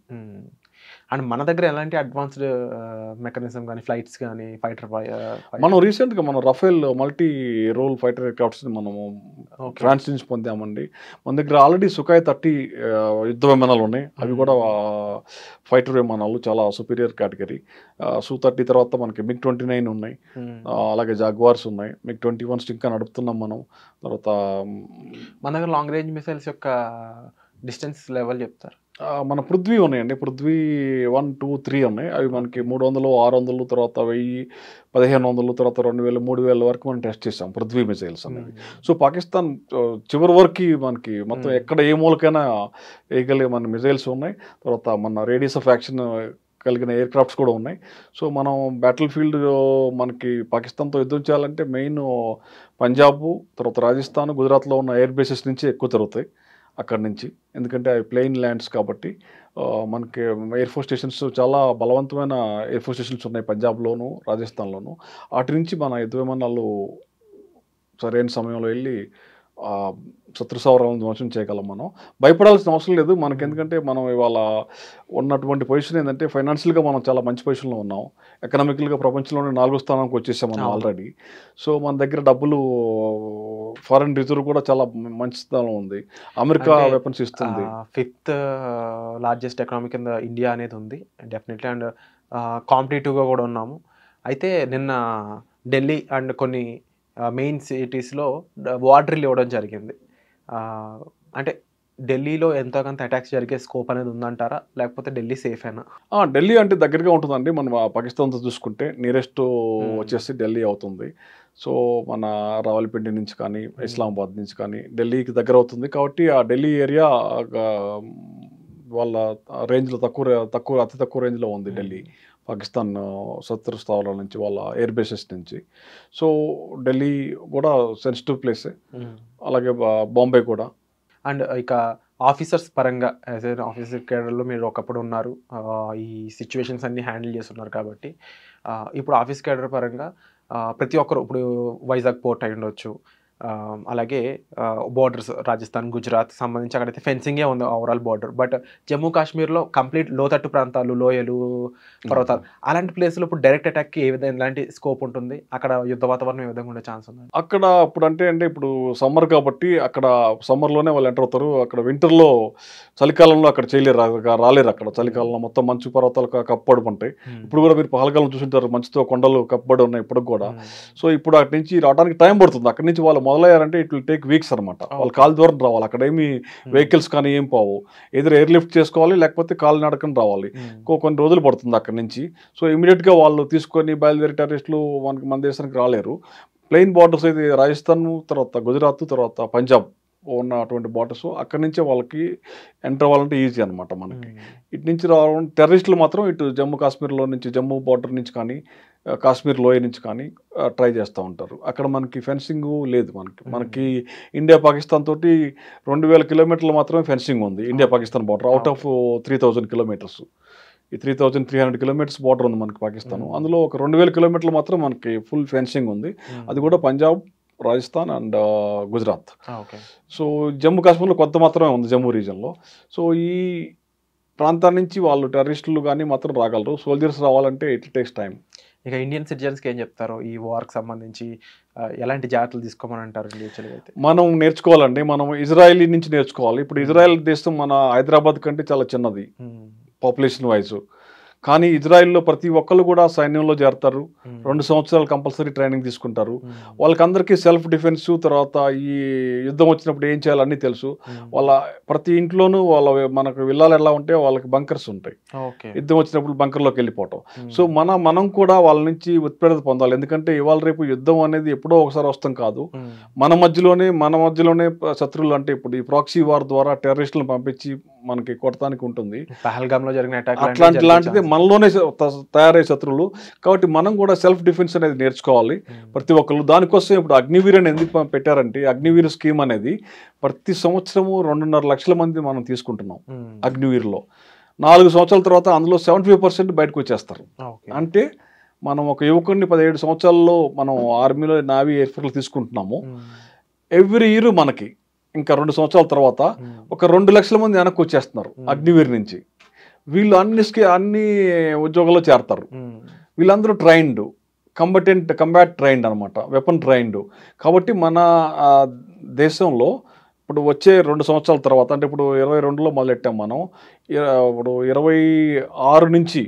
అండ్ మన దగ్గర ఎలాంటి అడ్వాన్స్డ్ మెకానిజం కానీ, ఫ్లైట్స్ కానీ, ఫైటర్ మనం రీసెంట్గా మనం రఫేల్ మల్టీ రోల్ ఫైటర్ ఎయిర్క్రాఫ్ట్స్ని మనము ఫ్రాన్స్ నుంచి పొందామండి. మన దగ్గర ఆల్రెడీ సుఖాయ్ 30 యుద్ధ విమానాలు ఉన్నాయి. అవి కూడా ఫైటర్ విమానాలు, చాలా సుపీరియర్ కేటగిరీ. Su-30 తర్వాత మనకి MiG-29 ఉన్నాయి, అలాగే జాగ్వార్స్ ఉన్నాయి, MiG-21 ఇంకా నడుపుతున్నాం మనం. తర్వాత మన దగ్గర లాంగ్ రేంజ్ మిసైల్స్ యొక్క డిస్టెన్స్ లెవెల్ చెప్తారు. మన పృథ్వీ ఉన్నాయండి. పృథ్వీ 1, 2, 3 ఉన్నాయి. అవి మనకి 300, 600, తర్వాత 1000, 1500, తర్వాత 2000, 3000 వరకు మనం టెస్ట్ చేసాం పృథ్వీ మిసైల్స్ అనేవి. సో పాకిస్తాన్ చివరి వరకు మనకి మొత్తం ఎక్కడ ఏ మూలకైనా వేయగలిగే మన మిసైల్స్ ఉన్నాయి. తర్వాత మన రేడియస్ ఆఫ్ యాక్షన్ కలిగిన ఎయిర్ క్రాఫ్ట్స్ కూడా ఉన్నాయి. సో మనం బ్యాటిల్ ఫీల్డ్ మనకి పాకిస్తాన్తో యుద్ధం చేయాలంటే మెయిన్ పంజాబ్, తర్వాత రాజస్థాన్, గుజరాత్లో ఉన్న ఎయిర్ బేసెస్ నుంచి ఎక్కువ జరుగుతాయి అక్కడి నుంచి. ఎందుకంటే అవి ప్లెయిన్ ల్యాండ్స్ కాబట్టి మనకి ఎయిర్ ఫోర్స్ స్టేషన్స్, చాలా బలవంతమైన ఎయిర్ ఫోర్స్ స్టేషన్స్ ఉన్నాయి పంజాబ్లోను, రాజస్థాన్లోను. వాటి నుంచి మన యుద్ధ విమానాలు సరైన సమయంలో వెళ్ళి శత్రు స్థావరాలను ధ్వంసం చేయగలం. మనం భయపడాల్సిన అవసరం లేదు మనకి. ఎందుకంటే మనం ఇవాళ ఉన్నటువంటి పొజిషన్ ఏంటంటే ఫైనాన్షియల్గా మనం చాలా మంచి పొజిషన్లో ఉన్నాం. ఎకనామికల్గా ప్రపంచంలోనే 4వ స్థానానికి వచ్చేసాం మనం ఆల్రెడీ. సో మన దగ్గర డబ్బులు, ఫారెన్ రిజర్వ్ కూడా చాలా మంచి స్థానం ఉంది. అమెరికా వెపన్స్ ఇస్తుంది. 5th లార్జెస్ట్ ఎకనామీ కింద ఇండియా అనేది ఉంది డెఫినెట్లీ. అండ్ కాంపిటేటివ్గా కూడా ఉన్నాము. అయితే నిన్న ఢిల్లీ అండ్ కొన్ని మెయిన్ సిటీస్లో వార్ డ్రిల్ ఇవ్వడం జరిగింది. అంటే ఢిల్లీలో ఎంతో కొంత అటాక్స్ జరిగే స్కోప్ అనేది ఉందంటారా, లేకపోతే ఢిల్లీ సేఫ్ అయినా? ఢిల్లీ అంటే దగ్గరగా ఉంటుందండి. మనం పాకిస్తాన్తో చూసుకుంటే నియరెస్ట్ వచ్చేసి ఢిల్లీ అవుతుంది. సో మన రావల్పిండి నుంచి కానీ, ఇస్లామాబాద్ నుంచి కానీ ఢిల్లీకి దగ్గర అవుతుంది. కాబట్టి ఆ ఢిల్లీ ఏరియా వాళ్ళ రేంజ్లో అతి తక్కువ రేంజ్లో ఉంది ఢిల్లీ, పాకిస్తాన్ శత్రు స్థావరాల నుంచి, వాళ్ళ ఎయిర్ బేసెస్ నుంచి. సో ఢిల్లీ కూడా సెన్సిటివ్ ప్లేసే, అలాగే బాంబే కూడా. అండ్ ఇక ఆఫీసర్స్ పరంగా, యాజ్ ఏ ఆఫీసర్ కేడర్లో మీరు ఒకప్పుడు ఉన్నారు, ఈ సిచ్యువేషన్స్ అన్నీ హ్యాండిల్ చేస్తున్నారు కాబట్టి ఇప్పుడు ఆఫీస్ కేడర్ పరంగా ప్రతి ఒక్కరు, ఇప్పుడు వైజాగ్ పోర్ట్ అయి ఉండొచ్చు, అలాగే బోర్డర్స్ రాజస్థాన్, గుజరాత్ సంబంధించి అక్కడైతే ఫెన్సింగే ఉంది ఓవరాల్ బోర్డర్. బట్ జమ్మూ కాశ్మీర్లో కంప్లీట్ లోతట్టు ప్రాంతాలు, లోయలు, పర్వతాలు, అలాంటి ప్లేస్లో ఇప్పుడు డైరెక్ట్ అటాక్కి ఏ విధంగా ఎలాంటి స్కోప్ ఉంటుంది? అక్కడ యుద్ధ వాతావరణం ఏ విధంగా ఉండే ఛాన్స్ ఉంది? అక్కడ ఇప్పుడు అంటే ఇప్పుడు సమ్మర్ కాబట్టి అక్కడ సమ్మర్లోనే వాళ్ళు ఎంటర్ అవుతారు. అక్కడ వింటర్లో, చలికాలంలో అక్కడ రాలేరు. అక్కడ చలికాలంలో మొత్తం మంచు పర్వతాలు కప్పబడి ఉంటాయి. ఇప్పుడు కూడా మీరు పహల్గాలం చూసింటారు, మంచుతో కొండలు కప్పబడి ఉన్నాయి ఇప్పుడు కూడా. సో ఇప్పుడు అక్కడి నుంచి రావడానికి టైం పడుతుంది. అక్కడి నుంచి వాళ్ళు మొదలయ్యారంటే ఇట్ విల్ టేక్ వీక్స్ అనమాట. వాళ్ళు కాలు దూరం రావాలి. అక్కడ ఏమి వెహికల్స్ కానీ ఏం పోవు. ఎదురు ఎయిర్ లిఫ్ట్ చేసుకోవాలి, లేకపోతే కాలు నడకని రావాలి. కొన్ని రోజులు పడుతుంది అక్కడి నుంచి. సో ఇమీడియట్గా వాళ్ళు తీసుకొని బయలుదేరి టెర్రరిస్టులు మన దేశానికి రాలేరు. ప్లెయిన్ బార్డర్స్ అయితే రాజస్థాన్, తర్వాత గుజరాత్, తర్వాత పంజాబ్ ఉన్న అటువంటి బార్డర్స్, అక్కడి నుంచే వాళ్ళకి ఎంటర్ అవ్వాలంటే ఈజీ అనమాట మనకి. ఇటు నుంచి రావడం టెర్రరిస్టులు మాత్రం ఇటు జమ్మూ కాశ్మీర్లో నుంచి, జమ్మూ బార్డర్ నుంచి కానీ, కాశ్మీర్ లోయ నుంచి కానీ ట్రై చేస్తూ ఉంటారు. అక్కడ మనకి ఫెన్సింగ్ లేదు. మనకి ఇండియా పాకిస్తాన్ తోటి 2000 కిలోమీటర్లు మాత్రమే ఫెన్సింగ్ ఉంది. India Pakistan border out of 3000 kilometres. ఈ 3300 కిలోమీటర్స్ బార్డర్ ఉంది మనకి పాకిస్తాన్. అందులో ఒక 2000 కిలోమీటర్లు మాత్రం మనకి ఫుల్ ఫెన్సింగ్ ఉంది. అది కూడా పంజాబ్, రాజస్థాన్ అండ్ గుజరాత్. సో జమ్మూ కాశ్మీర్లో కొంత మాత్రమే ఉంది, జమ్మూ రీజన్లో. సో ఈ ప్రాంతాల నుంచి వాళ్ళు టెర్రరిస్టులు కానీ మాత్రం రాగలరు. సోల్జర్స్ రావాలంటే ఇట్ టేక్స్ టైం. ఇక ఇండియన్ సిటిజన్స్కి ఏం చెప్తారు ఈ వార్కి సంబంధించి? ఎలాంటి జాగ్రత్తలు తీసుకోమని అంటారు? అయితే మనం నేర్చుకోవాలండి. మనం ఇజ్రాయెల్ నుంచి నేర్చుకోవాలి. ఇప్పుడు ఇజ్రాయెల్ దేశం మన హైదరాబాద్ కంటే చాలా చిన్నది పాపులేషన్ వైజ్. కానీ ఇజ్రాయెల్లో ప్రతి ఒక్కరు కూడా సైన్యంలో చేరతారు. 2 సంవత్సరాలు కంపల్సరీ ట్రైనింగ్ తీసుకుంటారు. వాళ్ళకందరికీ సెల్ఫ్ డిఫెన్స్, తర్వాత ఈ యుద్ధం వచ్చినప్పుడు ఏం చేయాలన్నీ తెలుసు. వాళ్ళ ప్రతి ఇంట్లోనూ మనకు విల్లాలు ఎలా ఉంటే వాళ్ళకి బంకర్స్ ఉంటాయి. యుద్ధం వచ్చినప్పుడు బంకర్లోకి వెళ్ళిపోవటం. సో మనం కూడా వాళ్ళ నుంచి ఉత్ప్రేరణ పొందాలి. ఎందుకంటే ఇవాళ రేపు యుద్ధం అనేది ఎప్పుడో ఒకసారి వస్తాం కాదు. మన మధ్యలోనే శత్రువులు, అంటే ఇప్పుడు ఈ ప్రాక్సీ వార్ ద్వారా టెర్రరిస్టులను పంపించి మనకి కొట్టడానికి ఉంటుంది. పహల్గామ్లో జరిగిన అటాక్ అట్లాంటిది మనలోనే తయారయ్యే శత్రువులు. కాబట్టి మనం కూడా సెల్ఫ్ డిఫెన్స్ అనేది నేర్చుకోవాలి ప్రతి ఒక్కరు. దానికోసం ఇప్పుడు అగ్నివీర్ అని ఎందుకు పెట్టారంటే, అగ్నివీర్ స్కీమ్ అనేది ప్రతి సంవత్సరము 2.5 లక్షల మంది మనం తీసుకుంటున్నాం అగ్నివీర్లో. 4 సంవత్సరాల తర్వాత అందులో 75% బయటకు వచ్చేస్తారు. అంటే మనం ఒక యువకుడిని 17 సంవత్సరాల్లో మనం ఆర్మీలో, నావీ, ఎయిర్ ఫోర్స్లో తీసుకుంటున్నాము. ఎవ్రీ ఇయర్ మనకి ఇంకా 2 సంవత్సరాల తర్వాత ఒక 2 లక్షల మంది వెనక్కి వచ్చేస్తున్నారు అగ్నివీర్ నుంచి. వీళ్ళు అన్ని ఉద్యోగాల్లో చేరతారు. వీళ్ళందరూ ట్రైన్డ్, కంబాట్ ట్రైన్డ్ అనమాట, వెపన్ ట్రైన్డ్. కాబట్టి మన దేశంలో ఇప్పుడు వచ్చే 2 సంవత్సరాల తర్వాత, అంటే ఇప్పుడు 22లో మొదలెట్టాం మనం, ఇప్పుడు 26 నుంచి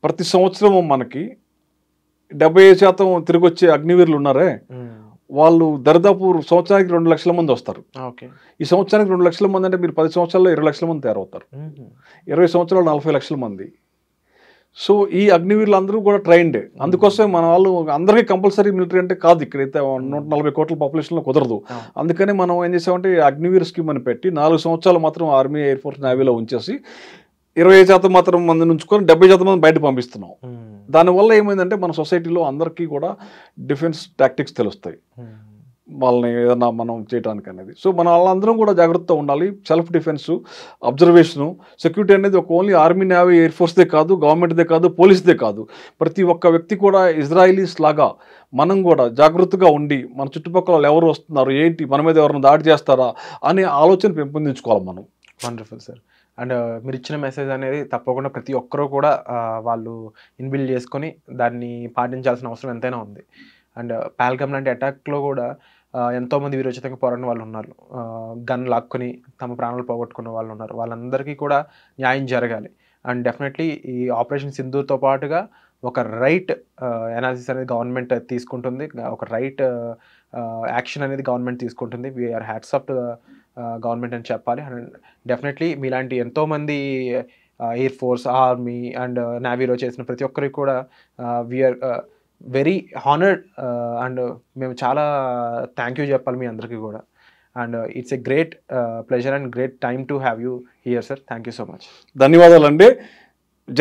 ప్రతి సంవత్సరం మనకి 75% తిరిగి వచ్చే అగ్నివీరులు ఉన్నారే, వాళ్ళు దరిదాపు సంవత్సరానికి 2 లక్షల మంది వస్తారు. ఈ సంవత్సరానికి 2 లక్షల మంది అంటే మీరు 10 సంవత్సరాల్లో 20 లక్షల మంది తయారవుతారు. 20 సంవత్సరాలు 40 లక్షల మంది. సో ఈ అగ్నివీరులు అందరూ కూడా ట్రైన్డ్. అందుకోసమే మన వాళ్ళు అందరికీ కంపల్సరీ మిలిటరీ అంటే కాదు. ఇక్కడైతే 140 కోట్ల పాపులేషన్లో కుదరదు. అందుకని మనం ఏం చేసామంటే అగ్నివీర్ స్కీమ్ అని పెట్టి 4 సంవత్సరాలు మాత్రం ఆర్మీ, ఎయిర్ ఫోర్స్, నేవీలో ఉంచేసి 20% మాత్రం మందిని ఉంచుకొని 70% మంది బయట పంపిస్తున్నాం. దానివల్ల ఏమైందంటే మన సొసైటీలో అందరికీ కూడా డిఫెన్స్ టాక్టిక్స్ తెలుస్తాయి, వాళ్ళని ఏదైనా మనం చేయడానికి అనేది. సో మన వాళ్ళందరం కూడా జాగ్రత్తగా ఉండాలి. సెల్ఫ్ డిఫెన్స్, అబ్జర్వేషను, సెక్యూరిటీ అనేది ఒక ఓన్లీ ఆర్మీ, నేవీ, ఎయిర్ ఫోర్స్దే కాదు, గవర్నమెంట్దే కాదు, పోలీస్దే కాదు, ప్రతి ఒక్క వ్యక్తి కూడా ఇజ్రాయిలీస్ లాగా మనం కూడా జాగ్రత్తగా ఉండి మన చుట్టుపక్కల ఎవరు వస్తున్నారు, ఏంటి, మన మీద ఎవరైనా దాడి చేస్తారా అనే ఆలోచన పెంపొందించుకోవాలి మనం. Wonderful sir. అండ్ మీరు ఇచ్చిన మెసేజ్ అనేది తప్పకుండా ప్రతి ఒక్కరూ కూడా వాళ్ళు ఇన్బిల్డ్ చేసుకొని దాన్ని పాటించాల్సిన అవసరం ఎంతైనా ఉంది. అండ్ పహల్గామ్ లాంటి అటాక్లో కూడా ఎంతోమంది వీరోచితంగా పోరాడిన వాళ్ళు ఉన్నారు, గన్ లాక్కొని తమ ప్రాణాలు పోగొట్టుకున్న వాళ్ళు ఉన్నారు. వాళ్ళందరికీ కూడా న్యాయం జరగాలి. అండ్ డెఫినెట్లీ ఈ ఆపరేషన్ సింధూర్తో పాటుగా ఒక రైట్ అనాలిసిస్ అనేది గవర్నమెంట్ తీసుకుంటుంది, ఒక రైట్ యాక్షన్ అనేది గవర్నమెంట్ తీసుకుంటుంది. We are hats off to government అని చెప్పాలి. అండ్ డెఫినెట్లీ మీలాంటి ఎంతోమంది ఎయిర్ ఫోర్స్, ఆర్మీ అండ్ నేవీలో చేసిన ప్రతి ఒక్కరికి కూడా వీఆర్ వెరీ హానర్డ్ అండ్ మేము చాలా థ్యాంక్ యూ చెప్పాలి మీ అందరికీ కూడా. And it's a great pleasure and great time to have you here sir. Thank you so much. ధన్యవాదాలండి.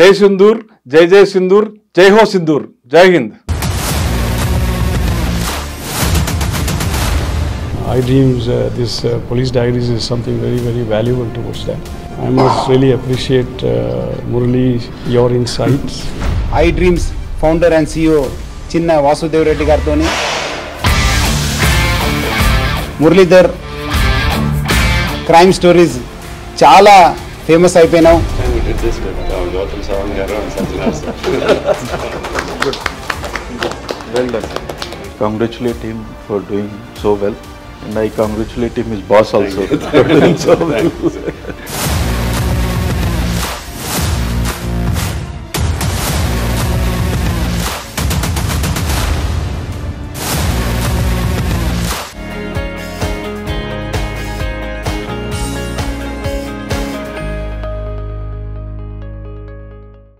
జై సింధూర్, జై జై సింధూర్, జై హో సింధూర్, జై Hind. iDreams, this police diaries is something very, very valuable towards that. I must really appreciate Murali, your insights. iDreams founder and CEO Chinna Vasudev Reddy gartoni Muralidhar crime stories చాలా famous అయిపోయినావు. Well done. Congratulate him for doing so well, and I congratulate him, his boss also, for doing so well.